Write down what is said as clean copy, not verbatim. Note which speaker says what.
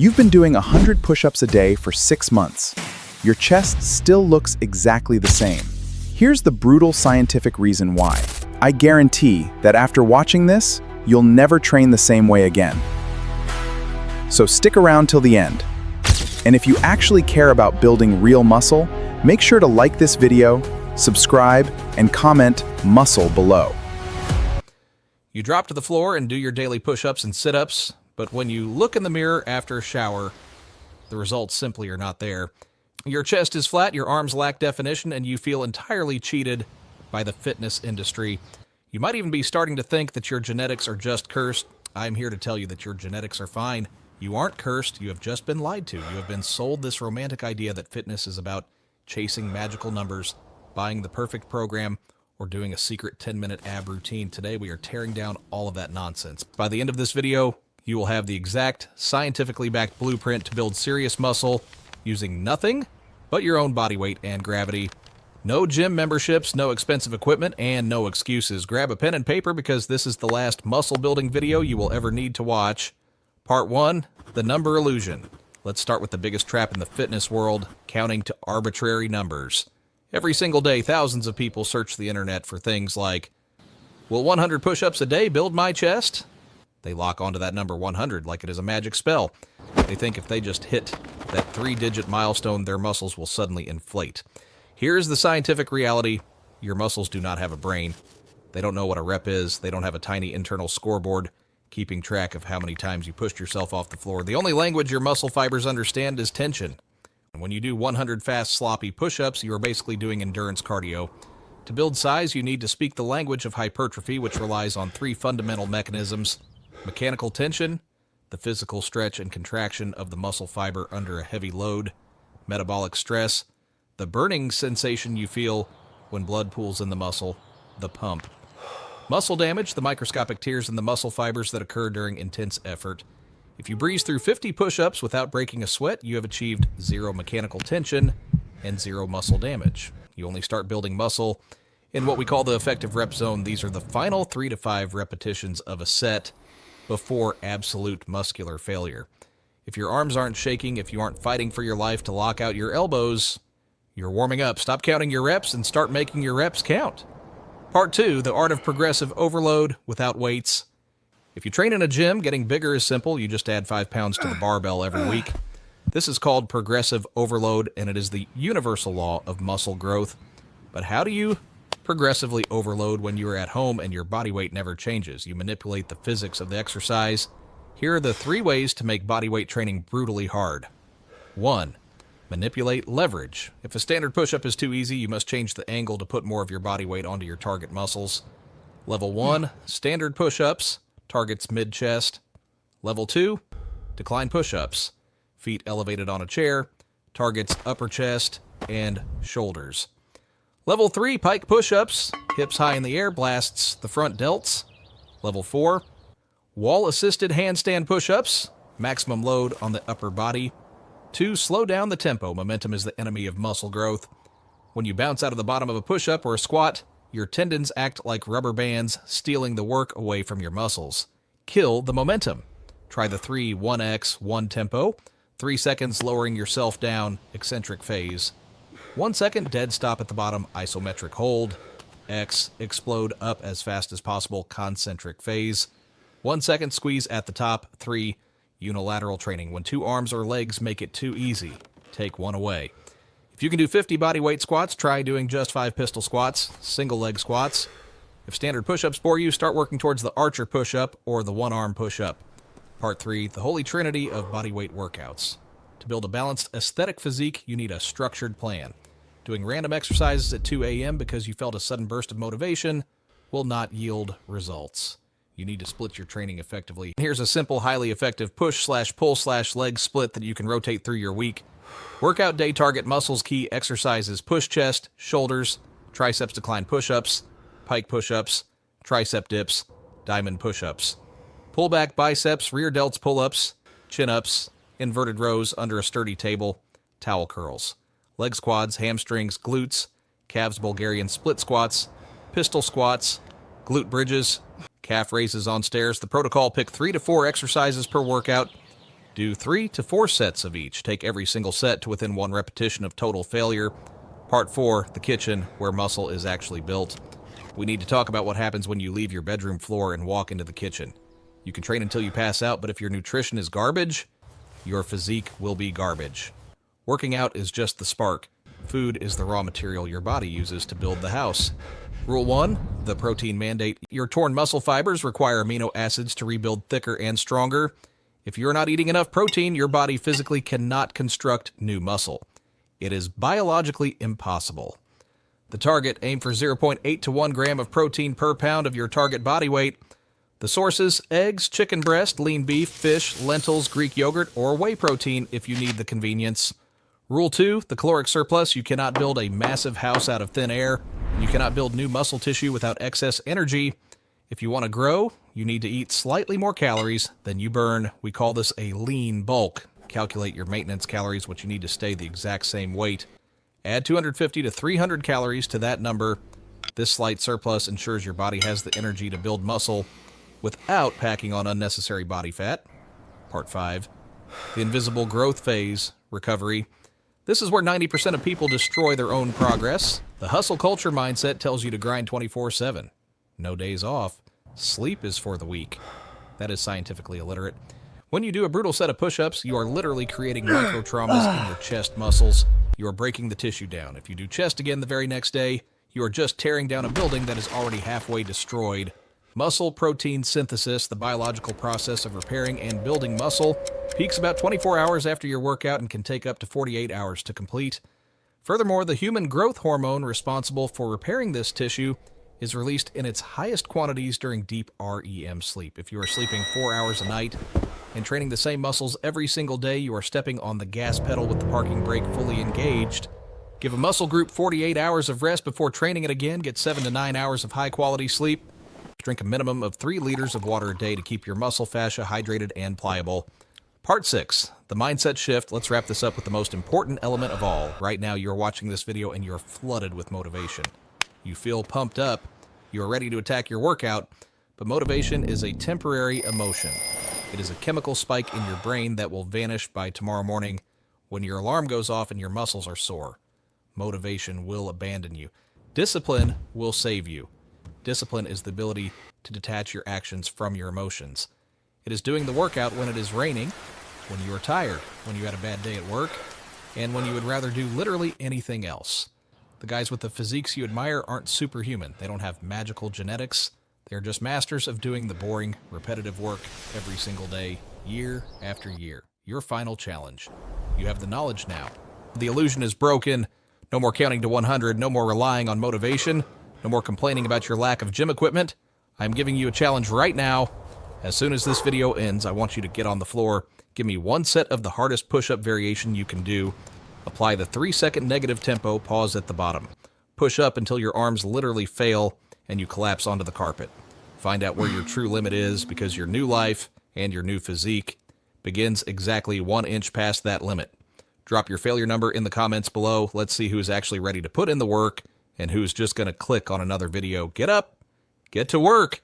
Speaker 1: You've been doing 100 push-ups a day for 6 months. Your chest still looks exactly the same. Here's the brutal scientific reason why. I guarantee that after watching this, you'll never train the same way again. So stick around till the end. And if you actually care about building real muscle, make sure to like this video, subscribe, and comment muscle below.
Speaker 2: You drop to the floor and do your daily push-ups and sit-ups, but when you look in the mirror after a shower, the results simply are not there. Your chest is flat, your arms lack definition, and you feel entirely cheated by the fitness industry. You might even be starting to think that your genetics are just cursed. I'm here to tell you that your genetics are fine. You aren't cursed, you have just been lied to. You have been sold this romantic idea that fitness is about chasing magical numbers, buying the perfect program, or doing a secret 10-minute ab routine. Today we are tearing down all of that nonsense. By the end of this video, you will have the exact, scientifically backed blueprint to build serious muscle using nothing but your own body weight and gravity. No gym memberships, no expensive equipment, and no excuses. Grab a pen and paper because this is the last muscle building video you will ever need to watch. Part 1, the number illusion. Let's start with the biggest trap in the fitness world, counting to arbitrary numbers. Every single day, thousands of people search the internet for things like, will 100 push-ups a day build my chest? They lock onto that number 100 like it is a magic spell. They think if they just hit that 3-digit milestone, their muscles will suddenly inflate. Here's the scientific reality. Your muscles do not have a brain. They don't know what a rep is. They don't have a tiny internal scoreboard keeping track of how many times you pushed yourself off the floor. The only language your muscle fibers understand is tension. And when you do 100 fast, sloppy push-ups, you are basically doing endurance cardio. To build size, you need to speak the language of hypertrophy, which relies on 3 fundamental mechanisms: mechanical tension, the physical stretch and contraction of the muscle fiber under a heavy load; metabolic stress, the burning sensation you feel when blood pools in the muscle; the pump. Muscle damage, the microscopic tears in the muscle fibers that occur during intense effort. If you breeze through 50 push-ups without breaking a sweat, you have achieved 0 mechanical tension and 0 muscle damage. You only start building muscle in what we call the effective rep zone. These are the final 3 to 5 repetitions of a set before absolute muscular failure. If your arms aren't shaking, if you aren't fighting for your life to lock out your elbows, you're warming up. Stop counting your reps and start making your reps count. Part 2, the art of progressive overload without weights. If you train in a gym, getting bigger is simple. You just add 5 pounds to the barbell every week. This is called progressive overload, and it is the universal law of muscle growth. But how do you progressively overload when you are at home and your body weight never changes? You manipulate the physics of the exercise. Here are the 3 ways to make body weight training brutally hard. 1. Manipulate leverage. If a standard push-up is too easy, you must change the angle to put more of your body weight onto your target muscles. Level 1, standard push-ups, targets mid-chest. Level 2, decline push-ups, feet elevated on a chair, targets upper chest and shoulders. Level 3, pike push-ups, hips high in the air, blasts the front delts. Level 4, wall-assisted handstand push-ups, maximum load on the upper body. 2, slow down the tempo. Momentum is the enemy of muscle growth. When you bounce out of the bottom of a push-up or a squat, your tendons act like rubber bands, stealing the work away from your muscles. Kill the momentum. Try the 3 1x 1 tempo, 3 seconds lowering yourself down, eccentric phase. 1 second dead stop at the bottom, isometric hold. X, explode up as fast as possible, concentric phase. 1 second squeeze at the top. 3, unilateral training. When 2 arms or legs make it too easy, take 1 away. If you can do 50 body weight squats, try doing just 5 pistol squats, single leg squats. If standard push-ups bore you, start working towards the archer push-up or the 1-arm push-up. Part 3, the Holy Trinity of bodyweight workouts. To build a balanced aesthetic physique, you need a structured plan. Doing random exercises at 2 a.m. because you felt a sudden burst of motivation will not yield results. You need to split your training effectively. Here's a simple, highly effective push/pull/leg split that you can rotate through your week. Workout day target muscles. Key exercises: push chest, shoulders, triceps decline push-ups, pike push-ups, tricep dips, diamond push-ups. Pull back biceps, rear delts pull-ups, chin-ups, inverted rows under a sturdy table, towel curls. Leg squats, hamstrings, glutes, calves Bulgarian split squats, pistol squats, glute bridges, calf raises on stairs. The protocol: pick 3 to 4 exercises per workout. Do 3 to 4 sets of each. Take every single set to within 1 repetition of total failure. Part 4, the kitchen, where muscle is actually built. We need to talk about what happens when you leave your bedroom floor and walk into the kitchen. You can train until you pass out, but if your nutrition is garbage, your physique will be garbage. Working out is just the spark. Food is the raw material your body uses to build the house. Rule 1, the protein mandate. Your torn muscle fibers require amino acids to rebuild thicker and stronger. If you're not eating enough protein, your body physically cannot construct new muscle. It is biologically impossible. The target, aim for 0.8 to 1 gram of protein per pound of your target body weight. The sources, eggs, chicken breast, lean beef, fish, lentils, Greek yogurt, or whey protein if you need the convenience. Rule 2, the caloric surplus. You cannot build a massive house out of thin air. You cannot build new muscle tissue without excess energy. If you want to grow, you need to eat slightly more calories than you burn. We call this a lean bulk. Calculate your maintenance calories, what you need to stay the exact same weight. Add 250 to 300 calories to that number. This slight surplus ensures your body has the energy to build muscle without packing on unnecessary body fat. Part 5, the invisible growth phase, recovery. This is where 90% of people destroy their own progress. The hustle culture mindset tells you to grind 24/7. No days off. Sleep is for the weak. That is scientifically illiterate. When you do a brutal set of push-ups, you are literally creating micro-traumas in your chest muscles. You are breaking the tissue down. If you do chest again the very next day, you are just tearing down a building that is already halfway destroyed. Muscle protein synthesis, the biological process of repairing and building muscle, peaks about 24 hours after your workout and can take up to 48 hours to complete. Furthermore, the human growth hormone responsible for repairing this tissue is released in its highest quantities during deep REM sleep. If you are sleeping 4 hours a night and training the same muscles every single day, you are stepping on the gas pedal with the parking brake fully engaged. Give a muscle group 48 hours of rest before training it again. Get 7 to 9 hours of high-quality sleep. Drink a minimum of 3 liters of water a day to keep your muscle fascia hydrated and pliable. Part 6, the mindset shift. Let's wrap this up with the most important element of all. Right now, you're watching this video and you're flooded with motivation. You feel pumped up. You are ready to attack your workout, but motivation is a temporary emotion. It is a chemical spike in your brain that will vanish by tomorrow morning when your alarm goes off and your muscles are sore. Motivation will abandon you. Discipline will save you. Discipline is the ability to detach your actions from your emotions. It is doing the workout when it is raining, when you are tired, when you had a bad day at work, and when you would rather do literally anything else. The guys with the physiques you admire aren't superhuman. They don't have magical genetics. They are just masters of doing the boring, repetitive work every single day, year after year. Your final challenge. You have the knowledge now. The illusion is broken. No more counting to 100. No more relying on motivation. No more complaining about your lack of gym equipment. I'm giving you a challenge right now. As soon as this video ends, I want you to get on the floor. Give me 1 set of the hardest push-up variation you can do. Apply the 3-second negative tempo, pause at the bottom. Push up until your arms literally fail and you collapse onto the carpet. Find out where your true limit is, because your new life and your new physique begins exactly 1 inch past that limit. Drop your failure number in the comments below. Let's see who's actually ready to put in the work and who's just going to click on another video. Get up, get to work.